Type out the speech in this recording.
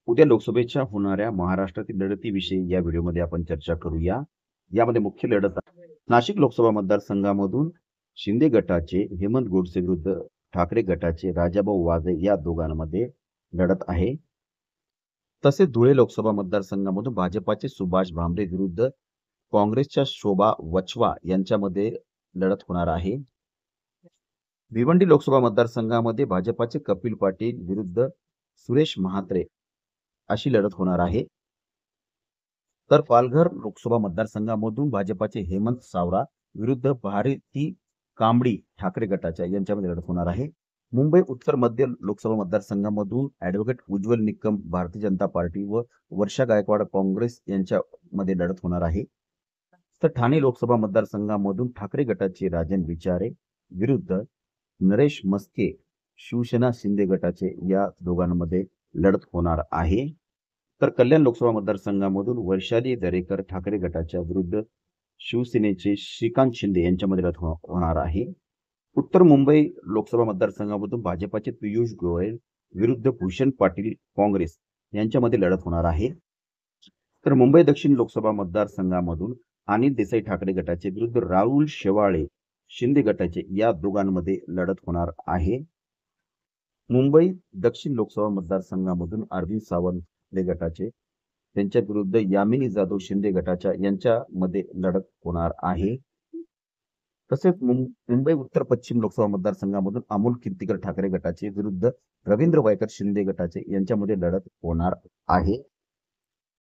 उद्या लोकसभेच्या होणाऱ्या महाराष्ट्रातील लढतीविषयी या व्हिडिओमध्ये आपण चर्चा करूया. यामध्ये मुख्य लढत आहे नाशिक लोकसभा मतदारसंघामधून शिंदे गटाचे हेमंत गोडसे विरुद्ध ठाकरे गटाचे राजाभाऊ वाजे या दोघांमध्ये लढत आहे. तसेच धुळे लोकसभा मतदारसंघामधून भाजपाचे सुभाष भामरे विरुद्ध काँग्रेसच्या शोभा वचवा यांच्यामध्ये लढत होणार आहे. भिवंडी लोकसभा मतदारसंघामध्ये भाजपाचे कपिल पाटील विरुद्ध सुरेश महात्रे अशी लढत होणार आहे. तर पालघर लोकसभा मतदारसंघामधून भाजपाचे हेमंत सावरा विरुद्ध भारती कांबडी ठाकरे गटाच्या यांच्यामध्ये लढत होणार आहे. मुंबई उत्तर मध्य लोकसभा मतदारसंघामधून ॲडव्होकेट उज्ज्वल निकम भारतीय जनता पार्टी व वर्षा गायकवाड काँग्रेस यांच्यामध्ये लढत होणार आहे. तर ठाणे लोकसभा मतदारसंघामधून ठाकरे गटाचे राजन विचारे विरुद्ध नरेश मस्के शिवसेना शिंदे गटाचे या दोघांमध्ये लढत होणार आहे. तर कल्याण लोकसभा मतदारसंघामधून वैशाली दरेकर ठाकरे गटाच्या विरुद्ध शिवसेनेचे श्रीकांत शिंदे यांच्यामध्ये लढत होणार आहे. उत्तर मुंबई लोकसभा मतदारसंघामधून भाजपाचे पियुष गोयल विरुद्ध भूषण पाटील काँग्रेस यांच्यामध्ये लढत होणार आहे. तर मुंबई दक्षिण लोकसभा मतदारसंघामधून अनिल देसाई ठाकरे गटाचे विरुद्ध राहुल शेवाळे शिंदे गटाचे या दोघांमध्ये लढत होणार आहे. मुंबई दक्षिण लोकसभा मतदारसंघामधून अरविंद सावंत गटाचे त्यांच्या विरुद्ध यामिनी जाधव शिंदे गटाच्या यांच्यामध्ये लढत होणार आहे. तसेच मुंबई उत्तर पश्चिम लोकसभा मतदारसंघामधून अमोल कीर्तीकर ठाकरे गटाचे विरुद्ध रवींद्र वायकर शिंदे गटाचे यांच्यामध्ये लढत होणार आहे.